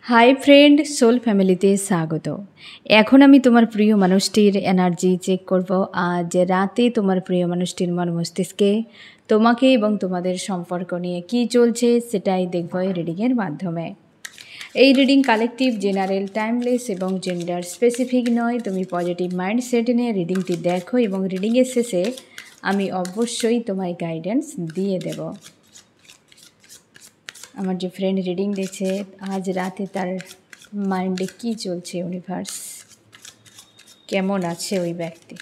Hi friend, soul ফ্যামিলিতে স্বাগত। এখন আমি তোমার প্রিয় মানুষটির এনার্জি চেক করব। আজ রাতে তোমার প্রিয় মানুষটির মন মস্তিষ্কে তোমাকে এবং তোমাদের সম্পর্ক নিয়ে কী চলছে সেটাই দেখব এই রিডিংয়ের মাধ্যমে। এই রিডিং কালেকটিভ, জেনারেল, টাইমলেস এবং জেন্ডার স্পেসিফিক নয়। তুমি পজিটিভ মাইন্ডসেট নিয়ে রিডিংটি দেখো এবং রিডিংয়ের শেষে আমি অবশ্যই তোমায় গাইডেন্স দিয়ে দেব। আমার যে ফ্রেন্ড রিডিং দেখছে, আজ রাতে তার মাইন্ডে কী চলছে, ইউনিভার্স কেমন আছে ওই ব্যক্তি।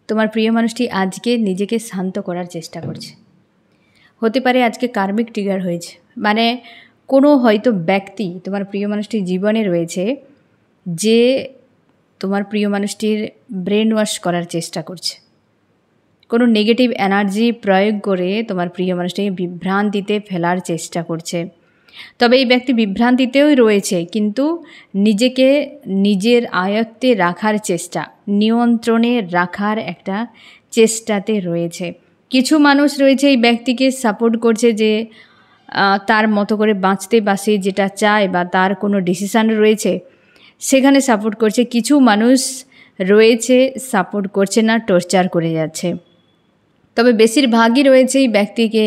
তোমার প্রিয় মানুষটি আজকে নিজেকে শান্ত করার চেষ্টা করছে। হতে পারে আজকে কার্মিক ট্রিগার হয়েছে, মানে কোনো হয়তো ব্যক্তি তোমার প্রিয় মানুষটির জীবনে রয়েছে যে তোমার প্রিয় মানুষটির ব্রেন ওয়াশ করার চেষ্টা করছে, কোনো নেগেটিভ এনার্জি প্রয়োগ করে তোমার প্রিয় মানুষটিকে বিভ্রান্তিতে ফেলার চেষ্টা করছে। তবে এই ব্যক্তি বিভ্রান্তিতেও রয়েছে, কিন্তু নিজেকে নিজের আয়ত্তে রাখার চেষ্টা, নিয়ন্ত্রণে রাখার একটা চেষ্টাতে রয়েছে। কিছু মানুষ রয়েছে এই ব্যক্তিকে সাপোর্ট করছে যে তার মতো করে বাঁচতে বা সে যেটা চায় বা তার কোনো ডিসিশান রয়েছে সেখানে সাপোর্ট করছে। কিছু মানুষ রয়েছে সাপোর্ট করছে না, টর্চার করে যাচ্ছে। তবে বেশিরভাগই রয়েছে এই ব্যক্তিকে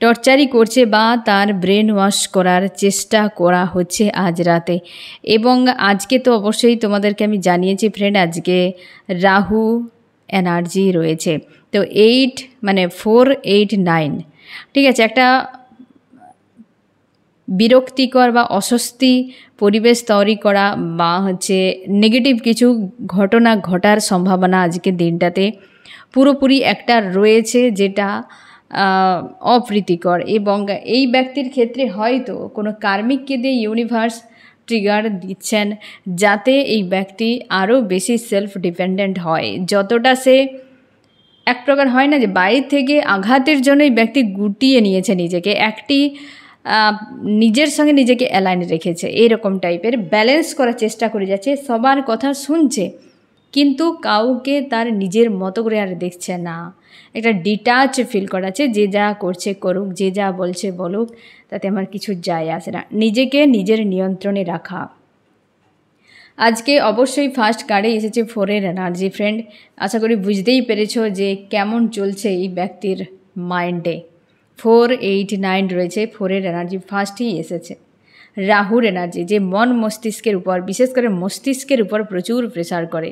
টর্চারই করছে বা তার ব্রেন ওয়াশ করার চেষ্টা করা হচ্ছে আজ রাতে। এবং আজকে তো অবশ্যই তোমাদেরকে আমি জানিয়েছি ফ্রেন্ড, আজকে রাহু এনার্জি রয়েছে। তো 8 মানে 4, 8, 9, ঠিক আছে, একটা বিরক্তিকর বা অস্বস্তি পরিবেশ তৈরি করা বা নেগেটিভ কিছু ঘটনা ঘটার সম্ভাবনা আজকের দিনটাতে পুরোপুরি একটা রয়েছে, যেটা অপ্রীতিকর। এবং এই ব্যক্তির ক্ষেত্রে হয়তো কোনো কার্মিককে দিয়ে ইউনিভার্স ট্রিগার দিচ্ছেন যাতে এই ব্যক্তি আরও বেশি সেলফ ডিপেন্ডেন্ট হয়। যতটা সে এক প্রকার হয় না যে বাইরে থেকে আঘাতের জন্য এই ব্যক্তি গুটিয়ে নিয়েছে নিজেকে, একটি নিজের সঙ্গে নিজেকে অ্যালাইন রেখেছে, এরকম টাইপের ব্যালেন্স করার চেষ্টা করে যাচ্ছে। সবার কথা শুনছে কিন্তু কাউকে তার নিজের মতো করে আর দেখছে না। একটা ডিটাচ ফিল করাচ্ছে, যে যা করছে করুক, যে যা বলছে বলুক, তাতে আমার কিছু যায় আসে না। নিজেকে নিজের নিয়ন্ত্রণে রাখা। আজকে অবশ্যই ফার্স্ট কার্ডে এসেছে 4-এর এনার্জি ফ্রেন্ড। আশা করি বুঝতেই পেরেছো যে কেমন চলছে এই ব্যক্তির মাইন্ডে। 4, 8, 9 রয়েছে, 4-এর এনার্জি ফার্স্টই এসেছে। রাহুর এনার্জি, যে মন মস্তিষ্কের উপর, বিশেষ করে মস্তিষ্কের উপর প্রচুর প্রেসার করে।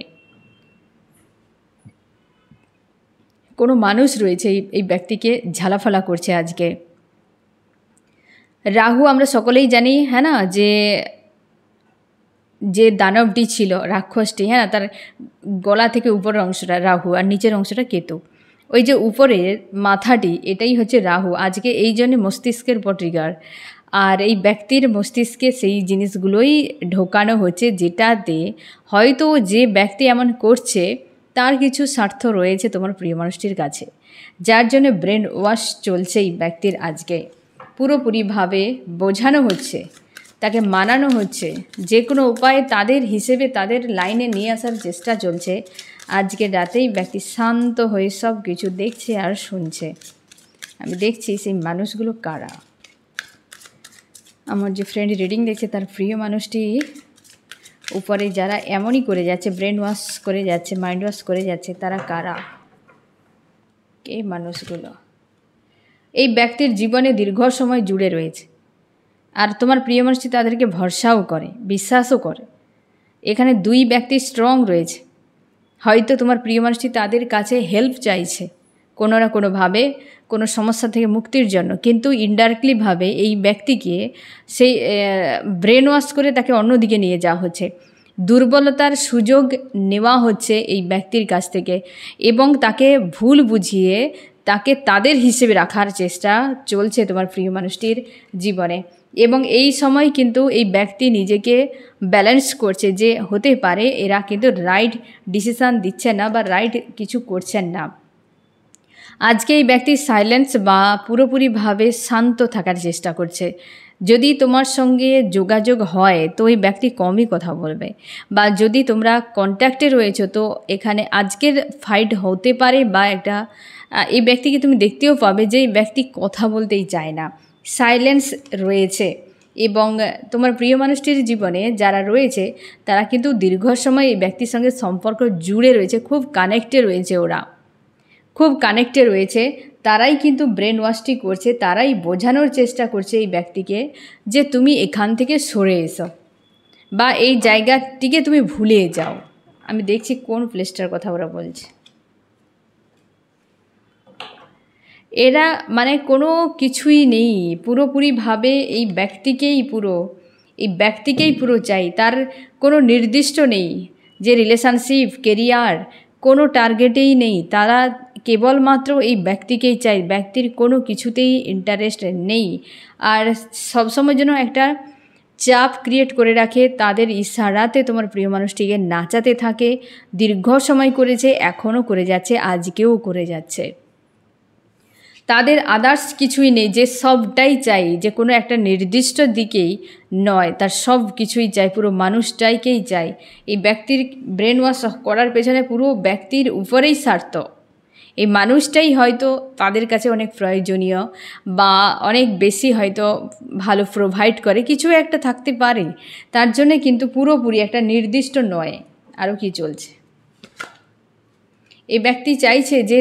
কোনো মানুষ রয়েছে এই ব্যক্তিকে ঝালাফালা করছে আজকে। রাহু আমরা সকলেই জানি, হ্যাঁ না, যে দানবটি ছিল, রাক্ষসটি, হ্যাঁ না, তার গলা থেকে উপরের অংশটা রাহু আর নিচের অংশটা কেতু। ওই যে উপরের মাথাটি, এটাই হচ্ছে রাহু। আজকে এই জন্যে মস্তিষ্কের উপর ট্রিগার, আর এই ব্যক্তির মস্তিষ্কে সেই জিনিসগুলোই ঢোকানো হচ্ছে, যেটাতে হয়তো যে ব্যক্তি এমন করছে তার কিছু স্বার্থ রয়েছে তোমার প্রিয় মানুষটির কাছে, যার জন্য ব্রেন ওয়াশ চলছে এই ব্যক্তির। আজকে পুরোপুরিভাবে বোঝানো হচ্ছে, তাকে মানানো হচ্ছে, যে কোনো উপায়ে তাদের হিসেবে তাদের লাইনে নিয়ে আসার চেষ্টা চলছে। আজকে রাতেই ব্যক্তি শান্ত হয়ে সব কিছু দেখছে আর শুনছে। আমি দেখছি সেই মানুষগুলো কারা। আমার যে ফ্রেন্ড রিডিং দেখছে তার প্রিয় মানুষটি উপরে যারা এমনই করে যাচ্ছে, ব্রেন ওয়াশ করে যাচ্ছে, মাইন্ড ওয়াশ করে যাচ্ছে, তারা কারা, কে মানুষগুলো। এই ব্যক্তির জীবনে দীর্ঘ সময় জুড়ে রয়েছে, আর তোমার প্রিয় মানুষটি তাদেরকে ভরসাও করে, বিশ্বাসও করে। এখানে দুই ব্যক্তি স্ট্রং রয়েছে। হয়তো তোমার প্রিয় মানুষটি তাদের কাছে হেল্প চাইছে কোনো না কোনোভাবে, কোনো সমস্যা থেকে মুক্তির জন্য, কিন্তু ইনডাইরেক্টলিভাবে এই ব্যক্তিকে সেই ব্রেন ওয়াশ করে তাকে অন্যদিকে নিয়ে যাওয়া হচ্ছে। দুর্বলতার সুযোগ নেওয়া হচ্ছে এই ব্যক্তির কাছ থেকে এবং তাকে ভুল বুঝিয়ে তাকে তাদের হিসেবে রাখার চেষ্টা চলছে তোমার প্রিয় মানুষটির জীবনে। এবং এই সময় কিন্তু এই ব্যক্তি নিজেকে ব্যালেন্স করছে, যে হতে পারে এরা কিন্তু রাইট ডিসিশান দিচ্ছে না বা রাইট কিছু করছেন না। আজকে এই ব্যক্তি সাইলেন্স বা পুরোপুরিভাবে শান্ত থাকার চেষ্টা করছে, যদি তোমার সঙ্গে যোগাযোগ হয় তো ওই ব্যক্তি কমই কথা বলবে, বা যদি তোমরা কন্ট্যাক্টে রয়েছো তো এখানে আজকের ফাইট হতে পারে, বা একটা এই ব্যক্তিকে তুমি দেখতেও পাবে যে এই ব্যক্তি কথা বলতেই চায় না, সাইলেন্স রয়েছে। এবং তোমার প্রিয় মানুষটির জীবনে যারা রয়েছে তারা কিন্তু দীর্ঘ সময় এই ব্যক্তির সঙ্গে সম্পর্ক জুড়ে রয়েছে, খুব কানেক্টে রয়েছে, ওরা খুব কানেক্টে রয়েছে। তারাই কিন্তু ব্রেন ওয়াশটি করছে, তারাই বোঝানোর চেষ্টা করছে এই ব্যক্তিকে যে তুমি এখান থেকে সরে এসো, বা এই জায়গাটিকে তুমি ভুলে যাও। আমি দেখছি কোন প্লেসটার কথা ওরা বলছে। এরা মানে কোনো কিছুই নেই, পুরোপুরিভাবে এই ব্যক্তিকেই পুরো চাই, তার কোনো নির্দিষ্ট নেই যে রিলেশনশিপ, কেরিয়ার, কোনো টার্গেটেই নেই। তারা কেবলমাত্র এই ব্যক্তিকেই চাই, ব্যক্তির কোনো কিছুতেই ইন্টারেস্ট নেই। আর সবসময় যেন একটা চাপ ক্রিয়েট করে রাখে, তাদের ইশারাতে তোমার প্রিয় মানুষটিকে নাচাতে থাকে। দীর্ঘ সময় করেছে, এখনও করে যাচ্ছে, আজকেও করে যাচ্ছে। তাদের আদার্স কিছুই নেই, যে সবটাই চাই, যে কোনো একটা নির্দিষ্ট দিকেই নয়, তার সব কিছুই চাই, পুরো মানুষটাইকেই চাই। এই ব্যক্তির ব্রেন ওয়াশ করার পেছনে পুরো ব্যক্তির উপরেই স্বার্থ। এই মানুষটাই হয়তো তাদের কাছে অনেক প্রয়োজনীয়, বা অনেক বেশি হয়তো ভালো প্রোভাইড করে, কিছু একটা থাকতে পারে, তার জন্যে কিন্তু পুরোপুরি একটা নির্দিষ্ট নয়। আরও কি চলছে, এই ব্যক্তি চাইছে যে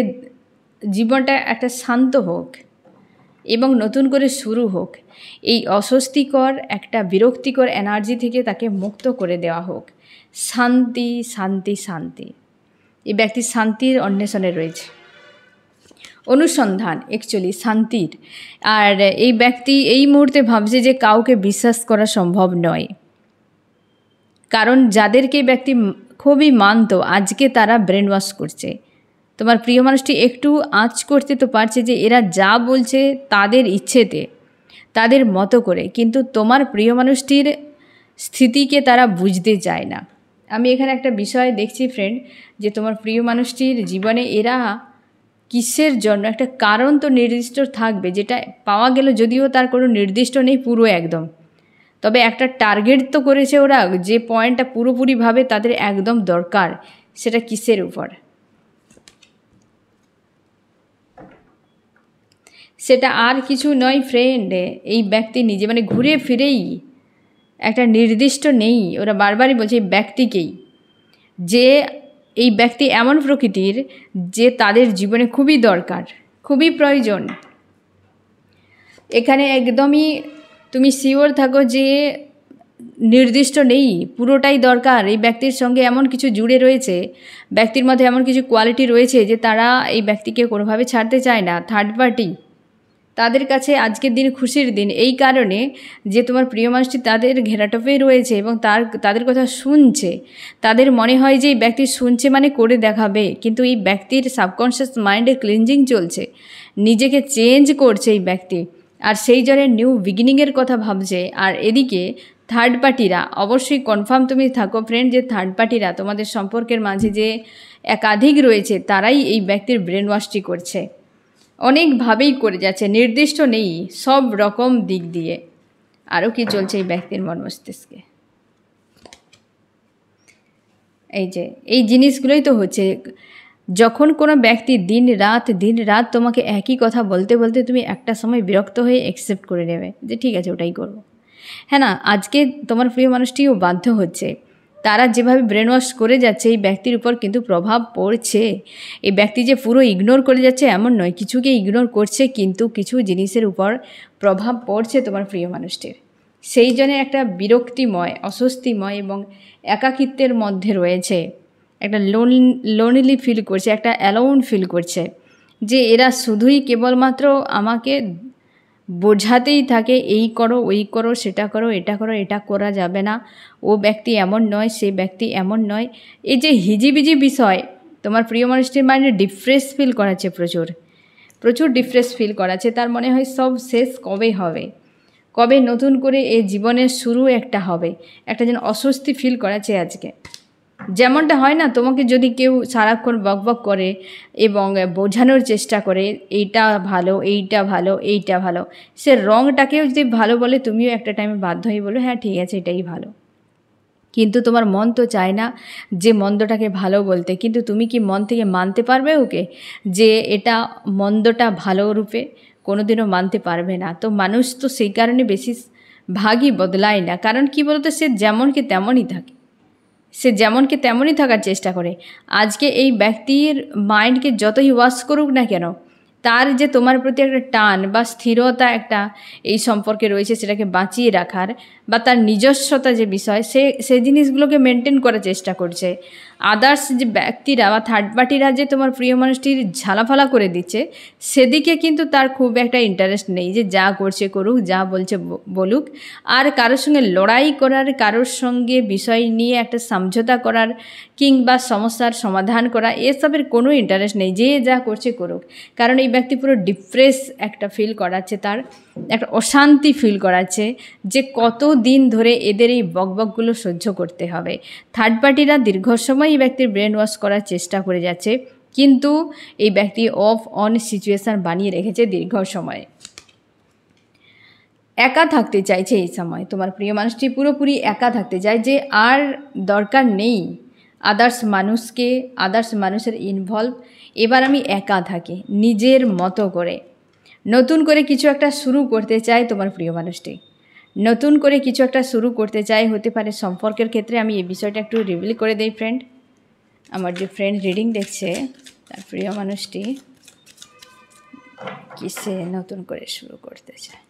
জীবনটা একটা শান্ত হোক এবং নতুন করে শুরু হোক। এই অস্বস্তিকর একটা বিরক্তিকর এনার্জি থেকে তাকে মুক্ত করে দেওয়া হোক। শান্তি, শান্তি, শান্তি। এই ব্যক্তি শান্তির অন্বেষণে রয়েছে, অনুসন্ধান অ্যাকচুয়ালি শান্তির। আর এই ব্যক্তি এই মুহূর্তে ভাবছে যে কাউকে বিশ্বাস করা সম্ভব নয়, কারণ যাদেরকে ব্যক্তি খুবই মানত আজকে তারা ব্রেন ওয়াশ করছে। তোমার প্রিয় মানুষটি একটু আঁচ করতে তো পারছে যে এরা যা বলছে তাদের ইচ্ছেতে, তাদের মতো করে, কিন্তু তোমার প্রিয় মানুষটির স্থিতিকে তারা বুঝতে চায় না। আমি এখানে একটা বিষয় দেখছি ফ্রেন্ড, যে তোমার প্রিয় মানুষটির জীবনে এরা কিসের জন্য, একটা কারণ তো নির্দিষ্ট থাকবে, যেটা পাওয়া গেল, যদিও তার কোনো নির্দিষ্ট নেই পুরো একদম, তবে একটা টার্গেট তো করেছে ওরা, যে পয়েন্টটা পুরোপুরিভাবে তাদের একদম দরকার, সেটা কিসের উপর, সেটা আর কিছু নয় ফ্রেন্ড। এই ব্যক্তি নিজে মানে ঘুরে ফিরেই একটা নির্দিষ্ট নেই, ওরা বারবারই বলছে এই ব্যক্তিকেই, যে এই ব্যক্তি এমন প্রকৃতির যে তাদের জীবনে খুবই দরকার, খুবই প্রয়োজন। এখানে একদমই তুমি শিওর থাকো যে নির্দিষ্ট নেই, পুরোটাই দরকার। এই ব্যক্তির সঙ্গে এমন কিছু জুড়ে রয়েছে, ব্যক্তির মধ্যে এমন কিছু কোয়ালিটি রয়েছে যে তারা এই ব্যক্তিকে কোনোভাবে ছাড়তে চায় না। থার্ড পার্টি তাদের কাছে আজকের দিন খুশির দিন, এই কারণে যে তোমার প্রিয় মানুষটি তাদের ঘেরাটোপেই রয়েছে এবং তাদের কথা শুনছে। তাদের মনে হয় যে এই ব্যক্তি শুনছে মানে করে দেখাবে, কিন্তু এই ব্যক্তির সাবকনশিয়াস মাইন্ডে ক্লিনজিং চলছে, নিজেকে চেঞ্জ করছে এই ব্যক্তি, আর সেই জন্য নিউ বিগিনিংয়ের কথা ভাবছে। আর এদিকে থার্ড পার্টিরা, অবশ্যই কনফার্ম তুমি থাকো ফ্রেন্ড যে থার্ড পার্টিরা তোমাদের সম্পর্কের মাঝে যে একাধিক রয়েছে, তারাই এই ব্যক্তির ব্রেন ওয়াশটি করছে, অনেকভাবেই করে যাচ্ছে, নির্দিষ্ট নেই, সব রকম দিক দিয়ে। আরও কি চলছে এই ব্যক্তির মন মস্তিষ্কে, এই জিনিসগুলোই তো হচ্ছে। যখন কোনো ব্যক্তি দিন রাত তোমাকে একই কথা বলতে বলতে তুমি একটা সময় বিরক্ত হয়ে অ্যাকসেপ্ট করে নেবে যে ঠিক আছে ওটাই করবো, হ্যাঁ না, আজকে তোমার প্রিয় মানুষটিও বাধ্য হচ্ছে। তারা যেভাবে ব্রেন ওয়াশ করে যাচ্ছে এই ব্যক্তির উপর কিন্তু প্রভাব পড়ছে। এই ব্যক্তি যে পুরো ইগনোর করে যাচ্ছে এমন নয়, কিছুকে ইগনোর করছে, কিন্তু কিছু জিনিসের উপর প্রভাব পড়ছে তোমার প্রিয় মানুষটির। সেই জন্য একটা বিরক্তিময়, অস্বস্তিময় এবং একাকিত্বের মধ্যে রয়েছে, একটা লোনলি ফিল করছে, একটা অ্যালোন ফিল করছে, যে এরা শুধুই কেবলমাত্র আমাকে বোঝাতেই থাকে, এই করো, ওই করো, সেটা করো, এটা করো, এটা করা যাবে না, ও ব্যক্তি এমন নয়, সে ব্যক্তি এমন নয়। এই যে হিজিবিজি বিষয় তোমার প্রিয় মানুষটির মাইন্ডে ডিফ্রেশ ফিল করাচ্ছে, প্রচুর ডিফ্রেশ ফিল করাচ্ছে। তার মনে হয় সব শেষ কবে হবে, কবে নতুন করে এই জীবনের শুরু একটা হবে, একটা যেন অস্বস্তি ফিল করাচ্ছে আজকে। যেমনটা হয় না, তোমাকে যদি কেউ সারাক্ষণ বকবক করে এবং বোঝানোর চেষ্টা করে এইটা ভালো, এইটা ভালো, এইটা ভালো, সে রংটাকেও যদি ভালো বলে, তুমিও একটা টাইমে বাধ্য হয়ে বলো হ্যাঁ ঠিক আছে এটাই ভালো। কিন্তু তোমার মন তো চায় না যে মন্দটাকে ভালো বলতে, কিন্তু তুমি কি মন থেকে মানতে পারবে ওকে যে এটা মন্দটা ভালো রূপে? কোনোদিনও মানতে পারবে না। তো মানুষ তো সেই কারণে বেশি ভাগই বদলায় না, কারণ কি বলতো, সে যেমনকে তেমনই থাকে, সে যেমনকে তেমনই থাকার চেষ্টা করে। আজকে এই ব্যক্তির মাইন্ডকে যতই ওয়াশ করুক না কেন, তার যে তোমার প্রতি একটা টান বা স্থিরতা একটা এই সম্পর্কে রয়েছে সেটাকে বাঁচিয়ে রাখার, বা তার নিজস্বতা যে বিষয়, সেই জিনিসগুলোকে মেনটেন করার চেষ্টা করছে। আদার্স যে ব্যক্তিরা বা থার্ড পার্টিরা যে তোমার প্রিয় মানুষটির ঝালাফালা করে দিচ্ছে, সেদিকে কিন্তু তার খুব একটা ইন্টারেস্ট নেই, যে যা করছে করুক, যা বলছে বলুক। আর কারোর সঙ্গে লড়াই করার, কারোর সঙ্গে বিষয় নিয়ে একটা সমঝোতা করার কিংবা সমস্যার সমাধান করা, এসবের কোনো ইন্টারেস্ট নেই, যে যা করছে করুক। কারণ এই ব্যক্তি পুরো ডিপ্রেস একটা ফিল করাচ্ছে, তার একটা অশান্তি ফিল করাচ্ছে যে কত দিন ধরে এদের এই বকবকগুলো সহ্য করতে হবে। থার্ড পার্টিরা দীর্ঘ সময় এই ব্যক্তির ব্রেন ওয়াশ করার চেষ্টা করে যাচ্ছে, কিন্তু এই ব্যক্তি অফ অন সিচুয়েশান বানিয়ে রেখেছে দীর্ঘ সময়। একা থাকতে চাইছে এই সময়, তোমার প্রিয় মানুষটি পুরোপুরি একা থাকতে চায়, যে আর দরকার নেই আদার্স মানুষকে, আদার্স মানুষের ইনভলভ। এবার আমি একা থাকি নিজের মতো করে। নতুন করে কিছু একটা শুরু করতে চায় তোমার প্রিয় মানুষটি, নতুন করে কিছু একটা শুরু করতে চায়, হতে পারে সম্পর্কের ক্ষেত্রে। আমি এই বিষয়টা একটু রিভিল করে দেই ফ্রেন্ড। আমার যে ফ্রেন্ড রিডিং দেখছে, তার প্রিয় মানুষটি কিসে নতুন করে শুরু করতে চায়?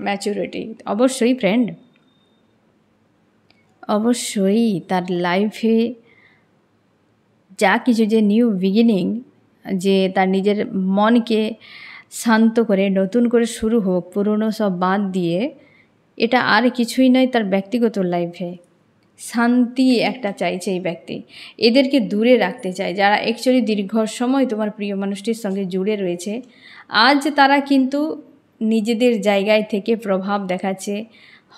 ম্যাচুরিটি। অবশ্যই ফ্রেন্ড, অবশ্যই তার লাইফে যা কিছু, যে নিউ বিগিনিং, যে তার নিজের মনকে শান্ত করে নতুন করে শুরু হোক, পুরনো সব বাদ দিয়ে। এটা আর কিছুই নয়, তার ব্যক্তিগত লাইফে শান্তি একটা চাইছে এই ব্যক্তি। এদেরকে দূরে রাখতে চায় যারা অ্যাকচুয়ালি দীর্ঘ সময় তোমার প্রিয় মানুষটির সঙ্গে জুড়ে রয়েছে। আজ তারা কিন্তু নিজেদের জায়গায় থেকে প্রভাব দেখাচ্ছে।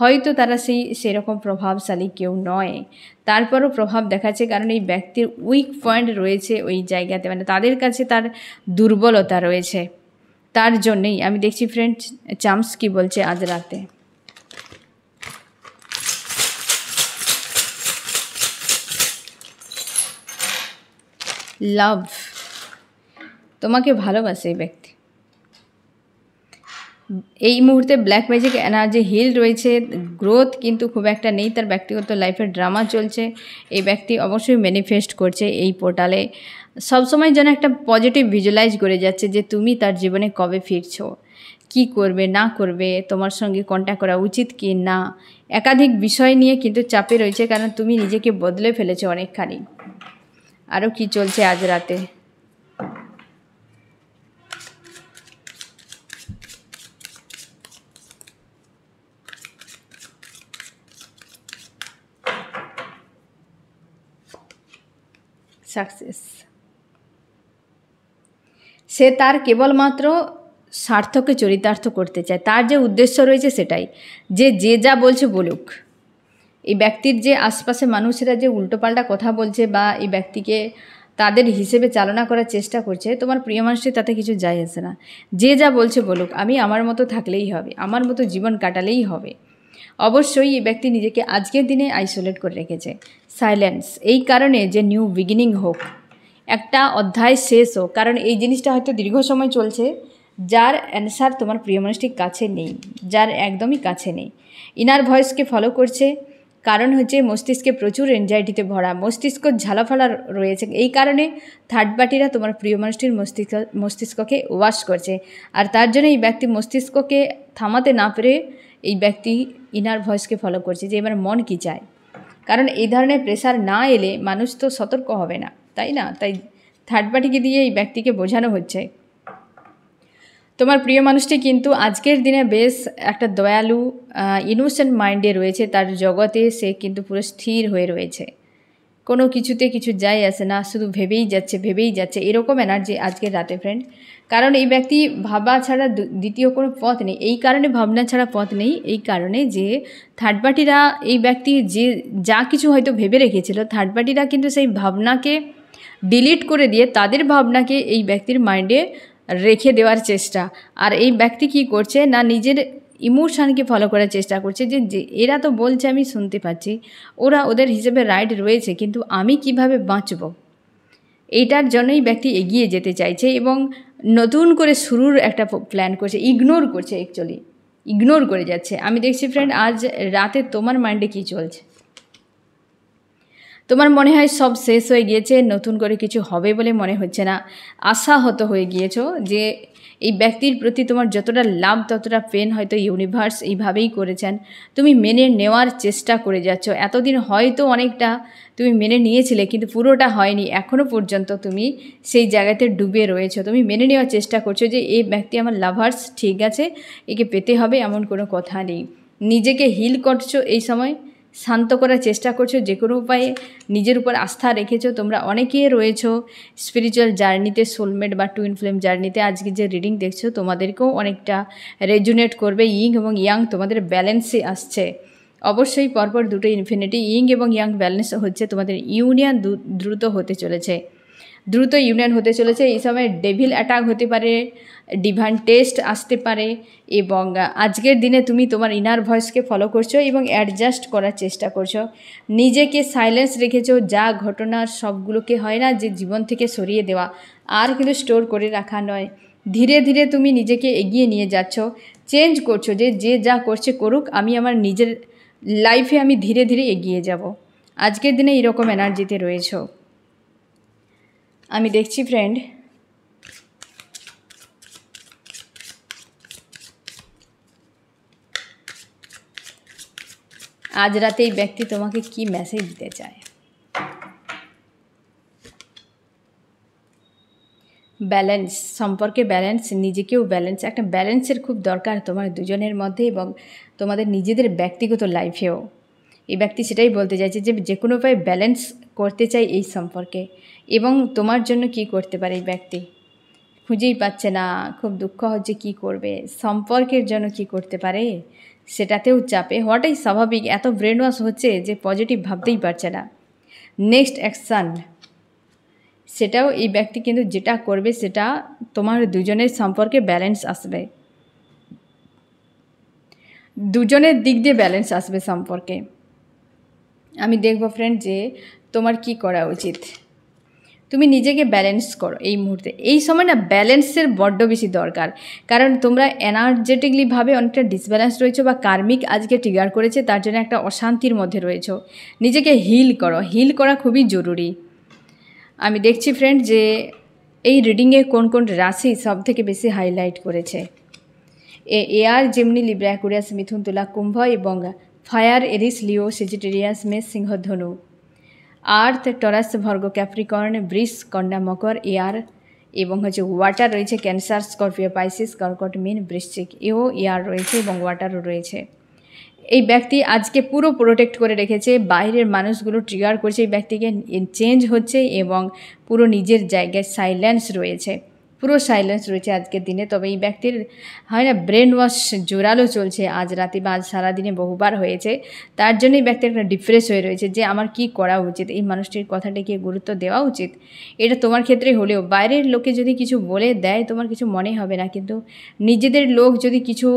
হয়তো তারা সেরকম প্রভাবশালী কেউ নয়, তারপরও প্রভাব দেখাচ্ছে, কারণ এই ব্যক্তির উইক পয়েন্ট রয়েছে ওই জায়গাতে, মানে তাদের কাছে তার দুর্বলতা রয়েছে। তার জন্যেই আমি দেখছি ফ্রেন্ড, চামস কি বলছে আজ রাতে। লাভ, তোমাকে ভালোবাসে এই ব্যক্তি। এই মুহূর্তে ব্ল্যাক ম্যাজিক এনার্জি হিল রয়েছে, গ্রোথ কিন্তু খুব একটা নেই, তার ব্যক্তিগত লাইফের ড্রামা চলছে। এই ব্যক্তি অবশ্যই ম্যানিফেস্ট করছে এই পোর্টালে, সবসময় যেন একটা পজিটিভ ভিজুয়ালাইজ করে যাচ্ছে যে তুমি তার জীবনে কবে ফিরছো, কি করবে না করবে, তোমার সঙ্গে কন্ট্যাক্ট করা উচিত কি না। একাধিক বিষয় নিয়ে কিন্তু চাপে রয়েছে, কারণ তুমি নিজেকে বদলে ফেলেছো অনেকখানি। আরও কি চলছে আজ রাতে? সাকসেস। সে তার কেবলমাত্র স্বার্থকে চরিতার্থ করতে চায়, তার যে উদ্দেশ্য রয়েছে সেটাই, যে যা বলছে বলুক। এই ব্যক্তির যে আশপাশে মানুষেরা যে উল্টোপাল্টা কথা বলছে বা এই ব্যক্তিকে তাদের হিসেবে চালনা করার চেষ্টা করছে, তোমার প্রিয় মানুষটি তাতে কিছু যায় আসে না। যে যা বলছে বলুক, আমি আমার মতো থাকলেই হবে, আমার মতো জীবন কাটালেই হবে। অবশ্যই এই ব্যক্তি নিজেকে আজকের দিনে আইসোলেট করে রেখেছে, সাইলেন্স, এই কারণে যে নিউ বিগিনিং হোক, একটা অধ্যায় শেষ হোক। কারণ এই জিনিসটা হয়তো দীর্ঘ সময় চলছে, যার অ্যান্সার তোমার প্রিয় মানুষটির কাছে নেই, যার একদমই কাছে নেই। ইনার ভয়েসকে ফলো করছে, কারণ হচ্ছে মস্তিষ্কে প্রচুর এনজাইটিতে ভরা, মস্তিষ্ক ঝালাফালা রয়েছে। এই কারণে থার্ড পার্টিরা তোমার প্রিয় মানুষটির মস্তিষ্ককে ওয়াশ করছে, আর তার জন্য এই ব্যক্তি মস্তিষ্ককে থামাতে না পেরে এই ব্যক্তি ইনার ভয়েসকে ফলো করছে যে এবার মন কী চায়। কারণ এই ধরনের প্রেশার না এলে মানুষ তো সতর্ক হবে না, তাই না? তাই থার্ড পার্টিকে দিয়ে এই ব্যক্তিকে বোঝানো হচ্ছে। তোমার প্রিয় মানুষটি কিন্তু আজকের দিনে বেশ একটা দয়ালু, ইনোসেন্ট মাইন্ডে রয়েছে, তার জগতে সে কিন্তু পুরো স্থির হয়ে রয়েছে। কোনো কিছুতে কিছু যায় আসে না, শুধু ভেবেই যাচ্ছে এরকম এনার্জি আজকের রাতে ফ্রেন্ড। কারণ এই ব্যক্তি ভাবা ছাড়া দ্বিতীয় কোনো পথ নেই। এই কারণে ভাবনা ছাড়া পথ নেই, এই কারণে যে থার্ড পার্টিরা এই ব্যক্তি যে যা কিছু হয়তো ভেবে রেখেছিল, থার্ড পার্টিরা কিন্তু সেই ভাবনাকে ডিলিট করে দিয়ে তাদের ভাবনাকে এই ব্যক্তির মাইন্ডে রেখে দেওয়ার চেষ্টা। আর এই ব্যক্তি কি করছে না, নিজের ইমোশানকে ফলো করার চেষ্টা করছে যে এরা তো বলছে, আমি শুনতে পাচ্ছি, ওরা ওদের হিসেবে রাইট রয়েছে, কিন্তু আমি কিভাবে বাঁচব, এইটার জন্যই ব্যক্তি এগিয়ে যেতে চাইছে এবং নতুন করে শুরুর একটা প্ল্যান করছে, ইগনোর করছে, অ্যাকচুয়ালি ইগনোর করে যাচ্ছে। আমি দেখছি ফ্রেন্ড আজ রাতে তোমার মাইন্ডে কী চলছে। তোমার মনে হয় সব শেষ হয়ে গিয়েছে, নতুন করে কিছু হবে বলে মনে হচ্ছে না, আশাহত হয়ে গিয়েছো যে এই ব্যক্তির প্রতি তোমার যতটা লাভ ততটা পেন হয়তো ইউনিভার্স এইভাবেই করেছেন। তুমি মেনে নেওয়ার চেষ্টা করে যাচ্ছ, এতদিন হয়তো অনেকটা তুমি মেনে নিয়েছিলে কিন্তু পুরোটা হয়নি, এখনও পর্যন্ত তুমি সেই জায়গাতে ডুবে রয়েছো। তুমি মেনে নেওয়ার চেষ্টা করছো যে এই ব্যক্তি আমার লাভার্স, ঠিক আছে, একে পেতে হবে এমন কোনো কথা নেই। নিজেকে হিল করছো, এই সময় শান্ত করার চেষ্টা করছো, যে কোনো উপায়ে নিজের উপর আস্থা রেখেছো। তোমরা অনেকেই রয়েছো স্পিরিচুয়াল জার্নিতে, সোলমেট বা টুইন ফ্লেম জার্নিতে। আজকে যে রিডিং দেখছো তোমাদেরকেও অনেকটা রেজুনেট করবে। ইং এবং ইয়াং তোমাদের ব্যালেন্সে আসছে, অবশ্যই পরপর দুটো ইনফিনিটি। ইং এবং ইয়াং ব্যালেন্স হচ্ছে, তোমাদের ইউনিয়ন দ্রুত হতে চলেছে, দ্রুত ইউনিয়ন হতে চলেছে। এই সময় ডেভিল অ্যাটাক হতে পারে, ডিভাইন টেস্ট আসতে পারে, এবং আজকের দিনে তুমি তোমার ইনার ভয়েসকে ফলো করছো এবং অ্যাডজাস্ট করার চেষ্টা করছো। নিজেকে সাইলেন্স রেখেছো, যা ঘটনার সবগুলোকে হয় না যে জীবন থেকে সরিয়ে দেওয়া, আর কিন্তু স্টোর করে রাখা নয়। ধীরে ধীরে তুমি নিজেকে এগিয়ে নিয়ে যাচ্ছ, চেঞ্জ করছো, যে যা করছে করুক, আমি আমার নিজের লাইফে আমি ধীরে ধীরে এগিয়ে যাব। আজকের দিনে এরকম এনার্জিতে রয়েছো আমি দেখছি ফ্রেন্ড। আজ রাতে এই ব্যক্তি তোমাকে কি মেসেজ দিতে চায়। ব্যালেন্স, সম্পর্কে ব্যালেন্স, নিজেকেও ব্যালেন্স, একটা ব্যালেন্সের খুব দরকার তোমার দুজনের মধ্যে এবং তোমাদের নিজেদের ব্যক্তিগত লাইফেও। এই ব্যক্তি সেটাই বলতে চাইছে যে যে কোনো উপায়ে ব্যালেন্স করতে চাই এই সম্পর্কে, এবং তোমার জন্য কি করতে পারে এই ব্যক্তি খুঁজেই পাচ্ছে না, খুব দুঃখ হচ্ছে, কি করবে, সম্পর্কের জন্য কি করতে পারে সেটাতেও চাপে হওয়াটাই স্বাভাবিক। এত ব্রেন ওয়াশ হচ্ছে যে পজিটিভ ভাবতেই পারছে না। নেক্সট অ্যাকশান, সেটাও এই ব্যক্তি কিন্তু যেটা করবে সেটা তোমার দুজনের সম্পর্কে ব্যালেন্স আসবে, দুজনের দিক দিয়ে ব্যালেন্স আসবে সম্পর্কে। আমি দেখব ফ্রেন্ড যে তোমার কি করা উচিত। তুমি নিজেকে ব্যালেন্স করো এই মুহূর্তে, এই সময় না ব্যালেন্সের বড্ড বেশি দরকার, কারণ তোমরা এনার্জেটিকলিভাবে অনেকটা ডিসব্যালেন্স রয়েছো বা কার্মিক আজকে ট্রিগার করেছে, তার জন্য একটা অশান্তির মধ্যে রয়েছো। নিজেকে হিল করো, হিল করা খুবই জরুরি। আমি দেখছি ফ্রেন্ড যে এই রিডিংয়ে কোন কোন রাশি সব থেকে বেশি হাইলাইট করেছে। এয়ার, জেমিনি, লিব্রা, অ্যাকুয়ারিয়াস, মিথুন, তুলা, কুম্ভ, এবং ফায়ার, এরিস, লিও, সেজিটেরিয়াস, মেষ, সিংহ, ধনু। আর্থ, টরাস, ভর্গ, ক্যাপ্রিকর্ন, বৃষ, কন্যা, মকর, এয়ার, এবং হচ্ছে ওয়াটার রয়েছে ক্যান্সার, স্করপিও, পাইসিস, কর্কট, মীন, বৃশ্চিক, এও এয়ার রয়েছে এবং ওয়াটারও রয়েছে। এই ব্যক্তি আজকে পুরো প্রোটেক্ট করে রেখেছে, বাইরের মানুষগুলো ট্রিগার করছে, এই ব্যক্তিকে চেঞ্জ হচ্ছে এবং পুরো নিজের জায়গায় সাইলেন্স রয়েছে, পুরো সাইলেন্স রয়েছে আজকের দিনে। তবে এই ব্যক্তির হয় না ব্রেন ওয়াশ জোরালো চলছে আজ রাতে বা আজ সারাদিনে বহুবার হয়েছে, তার জন্য এই ব্যক্তি একটা ডিপ্রেস হয়ে রয়েছে যে আমার কি করা উচিত, এই মানুষটির কথাটাকে গুরুত্ব দেওয়া উচিত। এটা তোমার ক্ষেত্রে হলেও বাইরের লোকে যদি কিছু বলে দেয় তোমার কিছু মনে হবে না, কিন্তু নিজেদের লোক যদি কিছু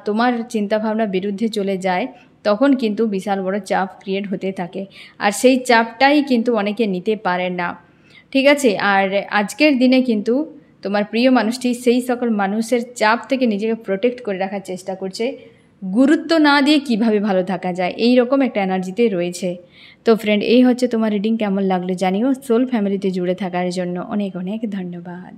তোমার চিন্তাভাবনা বিরুদ্ধে চলে যায় তখন কিন্তু বিশাল বড় চাপ ক্রিয়েট হতে থাকে, আর সেই চাপটাই কিন্তু অনেকে নিতে পারে না, ঠিক আছে। আর আজকের দিনে কিন্তু তোমার প্রিয় মানুষটি সেই সকল মানুষের চাপ থেকে নিজেকে প্রোটেক্ট করে রাখার চেষ্টা করছে, গুরুত্ব না দিয়ে কিভাবে ভালো থাকা যায় এই রকম একটা এনার্জিতে রয়েছে। তো ফ্রেন্ড, এই হচ্ছে তোমার রিডিং, কেমন লাগলো জানিও। সোল ফ্যামিলিতে জুড়ে থাকার জন্য অনেক অনেক ধন্যবাদ।